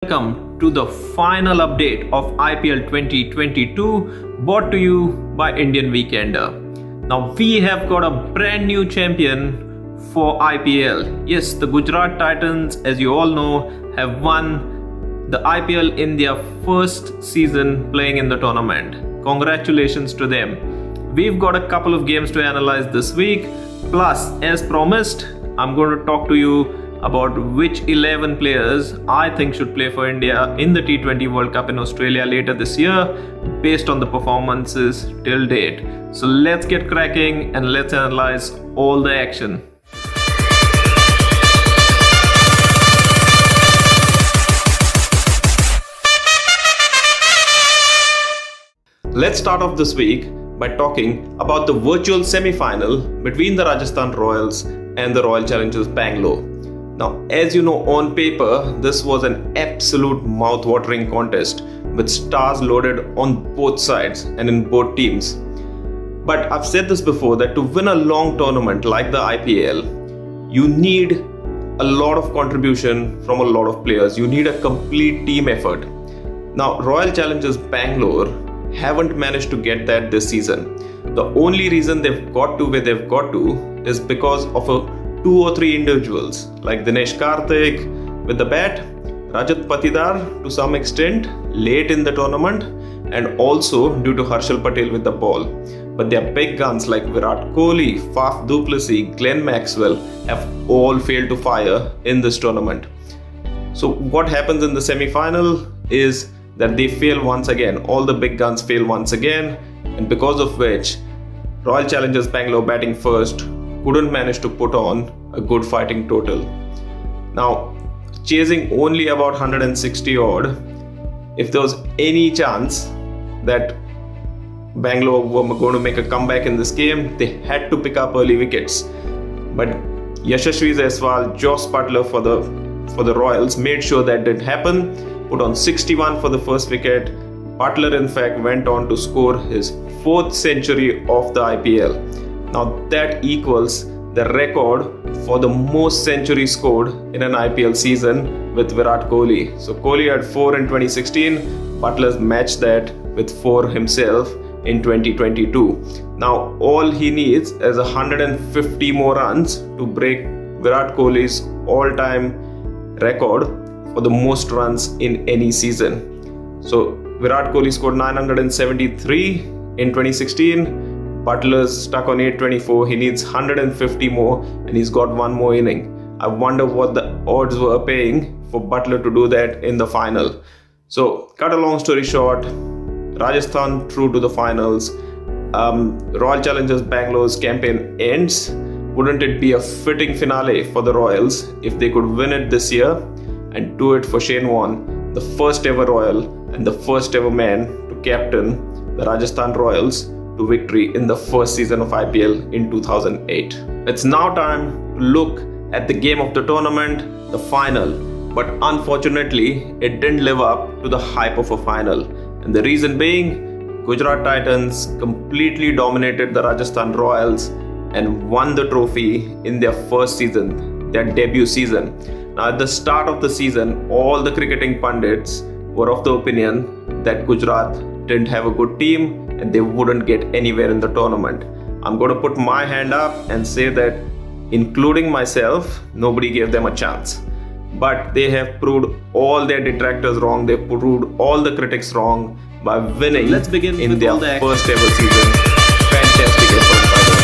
welcome to the final update of IPL 2022 brought to you by Indian Weekender. Now we have got a brand new champion for IPL. Yes, the Gujarat Titans, as you all know, have won the IPL in their first season playing in the tournament. Congratulations to them. We've got a couple of games to analyze this week. Plus, as promised, I'm going to talk to you about which 11 players I think should play for India in the T20 World Cup in Australia later this year based on the performances till date. So let's get cracking and let's analyze all the action. Let's start off this week by talking about the virtual semi-final between the Rajasthan Royals and the Royal Challengers Bangalore. Now, as you know, on paper, this was an absolute mouth-watering contest with stars loaded on both sides and in both teams. But I've said this before that to win a long tournament like the IPL, you need a lot of contribution from a lot of players. You need a complete team effort. Now, Royal Challengers Bangalore haven't managed to get that this season. The only reason they've got to where they've got to is because of two or three individuals like Dinesh Karthik with the bat, Rahul Patil to some extent late in the tournament, and also due to Rahul Patil with the ball. But their big guns like Virat Kohli, Faf du Plessis, Glenn Maxwell have all failed to fire in this tournament. So what happens in the semi-final is that they fail once again. All the big guns fail once again, and because of which Royal Challengers Bangalore batting first couldn't manage to put on a good fighting total. Now, chasing only about 160 odd, if there was any chance that Bangalore were going to make a comeback in this game, they had to pick up early wickets. But Yashasvi Jaiswal, Joss Butler for the Royals made sure that didn't happen, put on 61 for the first wicket. Butler in fact went on to score his 4th century of the IPL. Now that equals the record for the most centuries scored in an IPL season with Virat Kohli. So Kohli had 4 in 2016, Butler's matched that with 4 himself in 2022. Now all he needs is 150 more runs to break Virat Kohli's all-time record for the most runs in any season. So Virat Kohli scored 973 in 2016. Butler's stuck on 824. He needs 150 more and he's got one more inning. I wonder what the odds were paying for Butler to do that in the final. So, cut a long story short, Rajasthan through to the finals. Royal Challengers Bangalore's campaign ends. Wouldn't it be a fitting finale for the Royals if they could win it this year and do it for Shane Warne, the first ever Royal and the first ever man to captain the Rajasthan Royals to victory in the first season of IPL in 2008. It's now time to look at the game of the tournament, the final. But unfortunately, it didn't live up to the hype of a final. And the reason being, Gujarat Titans completely dominated the Rajasthan Royals and won the trophy in their first season, their debut season. Now at the start of the season, all the cricketing pundits were of the opinion that Gujarat didn't have a good team and they wouldn't get anywhere in the tournament. I'm going to put my hand up and say that, including myself, nobody gave them a chance. But they have proved all their detractors wrong. They proved all the critics wrong by winning. Let's begin in their first ever season. Fantastic effort by them.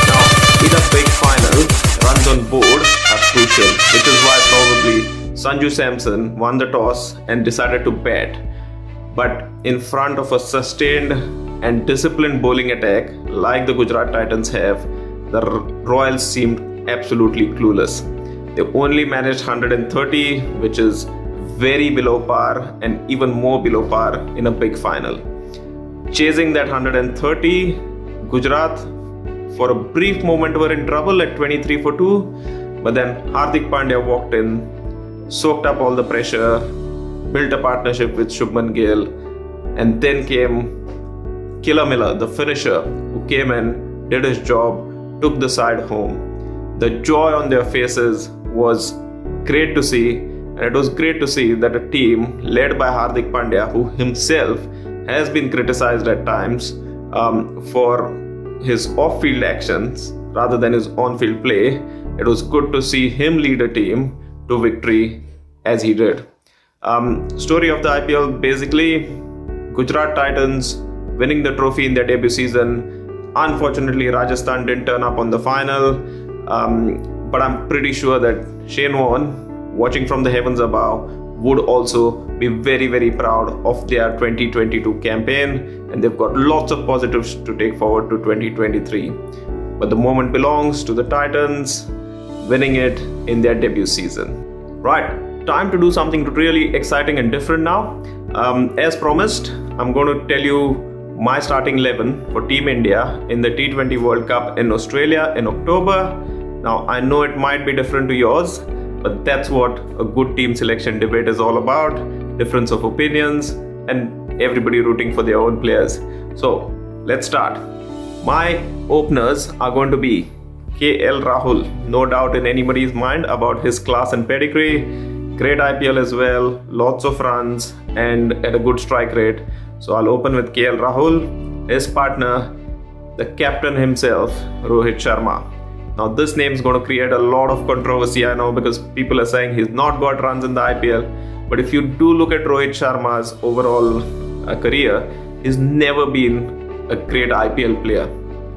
Now, in a big final, runs on board are crucial, which is why probably Sanju Samson won the toss and decided to bat. But in front of a sustained and disciplined bowling attack like the Gujarat Titans have, the Royals seemed absolutely clueless. They only managed 130, which is very below par and even more below par in a big final. Chasing that 130, Gujarat for a brief moment were in trouble at 23 for 2, but then Hardik Pandya walked in, soaked up all the pressure, built a partnership with Shubman Gill, and then came Killer Miller, the finisher, who came in, did his job, took the side home. The joy on their faces was great to see, And it was great to see that a team led by Hardik Pandya, who himself has been criticized at times for his off-field actions rather than his on-field play, it was good to see him lead a team to victory as he did. Story of the IPL, basically, Gujarat Titans winning the trophy in their debut season. Unfortunately, Rajasthan didn't turn up on the final, but I'm pretty sure that Shane Warne, watching from the heavens above, would also be very, very proud of their 2022 campaign, and they've got lots of positives to take forward to 2023. But the moment belongs to the Titans winning it in their debut season. Right, time to do something really exciting and different now. As promised, I'm going to tell you my starting 11 for Team India in the T20 World Cup in Australia in October. Now, I know it might be different to yours, but that's what a good team selection debate is all about. Difference of opinions and everybody rooting for their own players. So, let's start. My openers are going to be KL Rahul. No doubt in anybody's mind about his class and pedigree. Great IPL as well, lots of runs and at a good strike rate. So I'll open with KL Rahul. His partner, the captain himself, Rohit Sharma. Now this name is going to create a lot of controversy, I know, because people are saying he's not got runs in the IPL. But if you do look at Rohit Sharma's overall career, he's never been a great IPL player.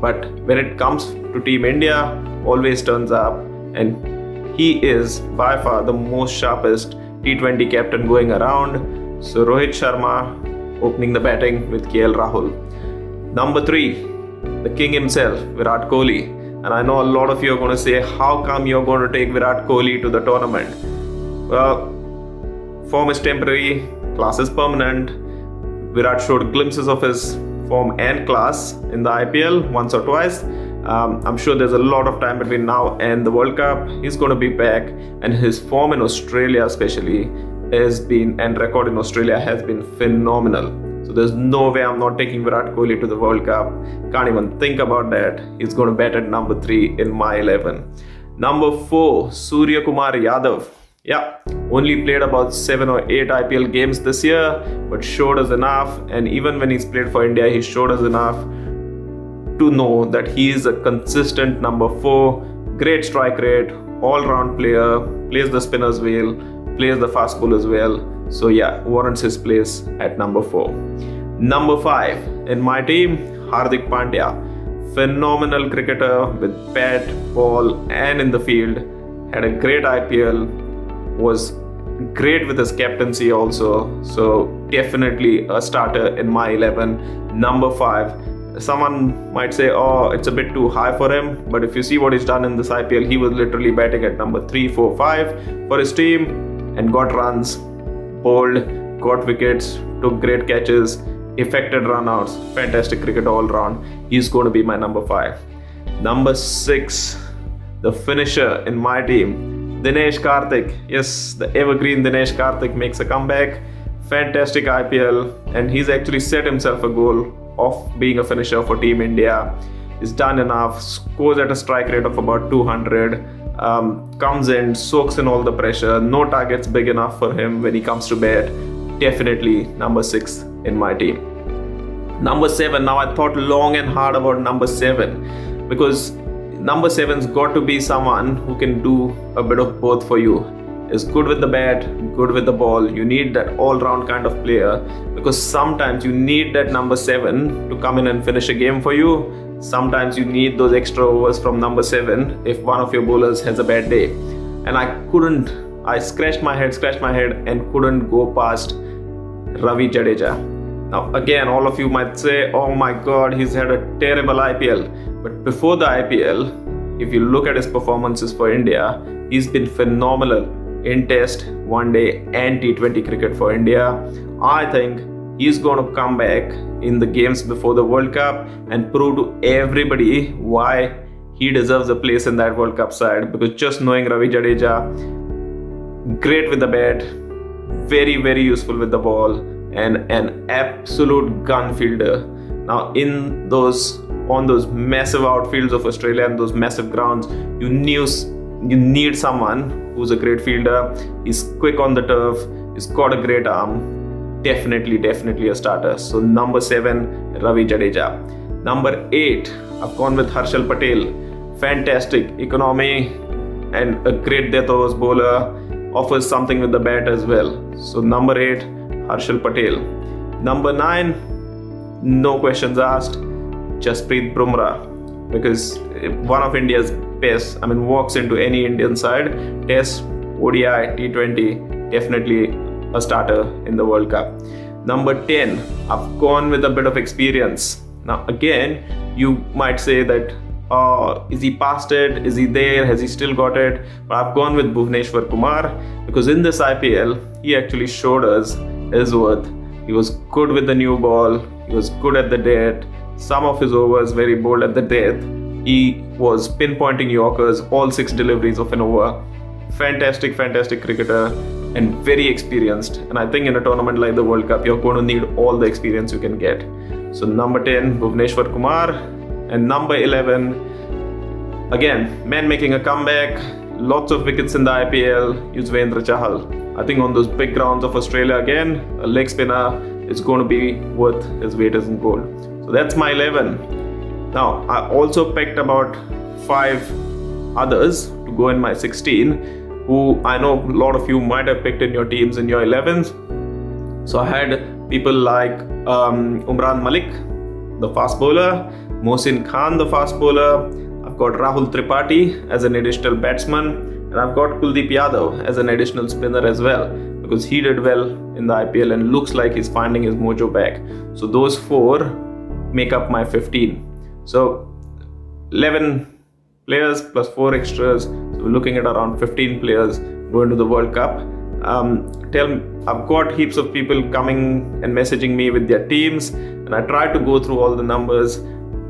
But when it comes to Team India, always turns up, and he is by far the most sharpest T20 captain going around. So Rohit Sharma opening the batting with KL Rahul. Number 3, the king himself, Virat Kohli. And I know a lot of you are going to say, how come you're going to take Virat Kohli to the tournament? Well, form is temporary, class is permanent. Virat showed glimpses of his form and class in the IPL once or twice. I'm sure there's a lot of time between now and the World Cup. He's going to be back, and his form in Australia especially and record in Australia has been phenomenal. So there's no way I'm not taking Virat Kohli to the World Cup. Can't even think about that. He's going to bat at number 3 in my 11. Number 4, Surya Kumar Yadav. Yeah, only played about 7 or 8 IPL games this year, but showed us enough. And even when he's played for India, he showed us enough to know that he is a consistent number 4. Great strike rate, all-round player, plays the spinners well, plays the fast bowlers well. So yeah, warrants his place at number 4. Number 5 in my team, Hardik Pandya. Phenomenal cricketer with bat, ball and in the field. Had a great IPL. Was great with his captaincy also. So definitely a starter in my 11. Number 5. Someone might say, oh, it's a bit too high for him. But if you see what he's done in this IPL, he was literally batting at number 3, 4, 5 for his team and got runs, bowled, got wickets, took great catches, effected run-outs. Fantastic cricket all round. He's going to be my number 5. Number 6, the finisher in my team, Dinesh Karthik. Yes, the evergreen Dinesh Karthik makes a comeback. Fantastic IPL, and he's actually set himself a goal of being a finisher for Team India. He's done enough, scores at a strike rate of about 200, comes in, soaks in all the pressure, no targets big enough for him when he comes to bat. Definitely number 6 in my team. Number 7, now I thought long and hard about number 7, because number 7's got to be someone who can do a bit of both for you. Is good with the bat, good with the ball. You need that all-round kind of player, because sometimes you need that number 7 to come in and finish a game for you. Sometimes you need those extra overs from number 7 if one of your bowlers has a bad day. And I scratched my head and couldn't go past Ravi Jadeja. Now again, all of you might say, oh my god, he's had a terrible IPL. But before the IPL, if you look at his performances for India, he's been phenomenal in Test, One Day and T20 cricket for India. I think he's going to come back in the games before the World Cup and prove to everybody why he deserves a place in that World Cup side. Because just knowing Ravi Jadeja, great with the bat, very, very useful with the ball, and an absolute gun fielder. Now on those massive outfields of Australia and those massive grounds, you need someone who's a great fielder. He's quick on the turf. He's got a great arm. Definitely a starter. So number 7, Ravi Jadeja. Number 8, I've gone with Harshal Patel. Fantastic economy and a great death overs bowler. Offers something with the bat as well. So number 8, Harshal Patel. Number 9, no questions asked, Jasprit Bumrah, because one of India's best. Walks into any Indian side. Test, ODI, T20, definitely a starter in the World Cup. Number 10, I've gone with a bit of experience. Now again, you might say that, is he past it? Is he there? Has he still got it? But I've gone with Bhuvneshwar Kumar because in this IPL, he actually showed us his worth. He was good with the new ball. He was good at the death. Some of his overs very bold at the death. He was pinpointing Yorkers, all 6 deliveries of an over. Fantastic cricketer and very experienced. And I think in a tournament like the World Cup, you're going to need all the experience you can get. So number 10, Bhuvneshwar Kumar. And number 11, again, man making a comeback. Lots of wickets in the IPL, Yuzvendra Chahal. I think on those big grounds of Australia again, a leg spinner is going to be worth his weight in gold. So that's my 11. Now, I also picked about 5 others to go in my 16, who I know a lot of you might have picked in your teams in your 11s. So I had people like Umran Malik, the fast bowler, Mohsin Khan, the fast bowler. I've got Rahul Tripathi as an additional batsman, and I've got Kuldeep Yadav as an additional spinner as well, because he did well in the IPL and looks like he's finding his mojo back. So those 4 make up my 15. So 11 players plus 4 extras. So we're looking at around 15 players going to the World Cup. I've got heaps of people coming and messaging me with their teams, and I tried to go through all the numbers.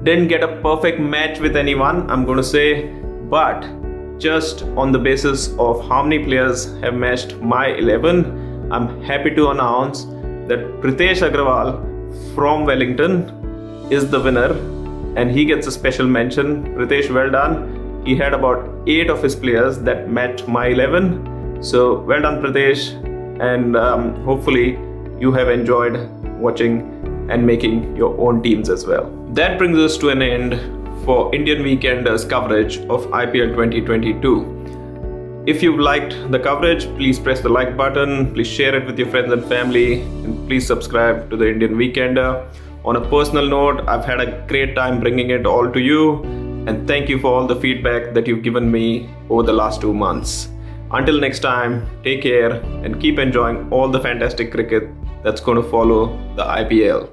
Didn't get a perfect match with anyone, I'm going to say, but just on the basis of how many players have matched my 11, I'm happy to announce that Pritesh Agrawal from Wellington is the winner, and he gets a special mention. Pritesh, well done. He had about 8 of his players that matched my 11. So well done, Pritesh, and hopefully you have enjoyed watching and making your own teams as well. That brings us to an end for Indian Weekenders coverage of IPL 2022. If you've liked the coverage, please press the like button, please share it with your friends and family, and please subscribe to the Indian Weekender. On a personal note, I've had a great time bringing it all to you, and thank you for all the feedback that you've given me over the last 2 months. Until next time, take care and keep enjoying all the fantastic cricket that's going to follow the IPL.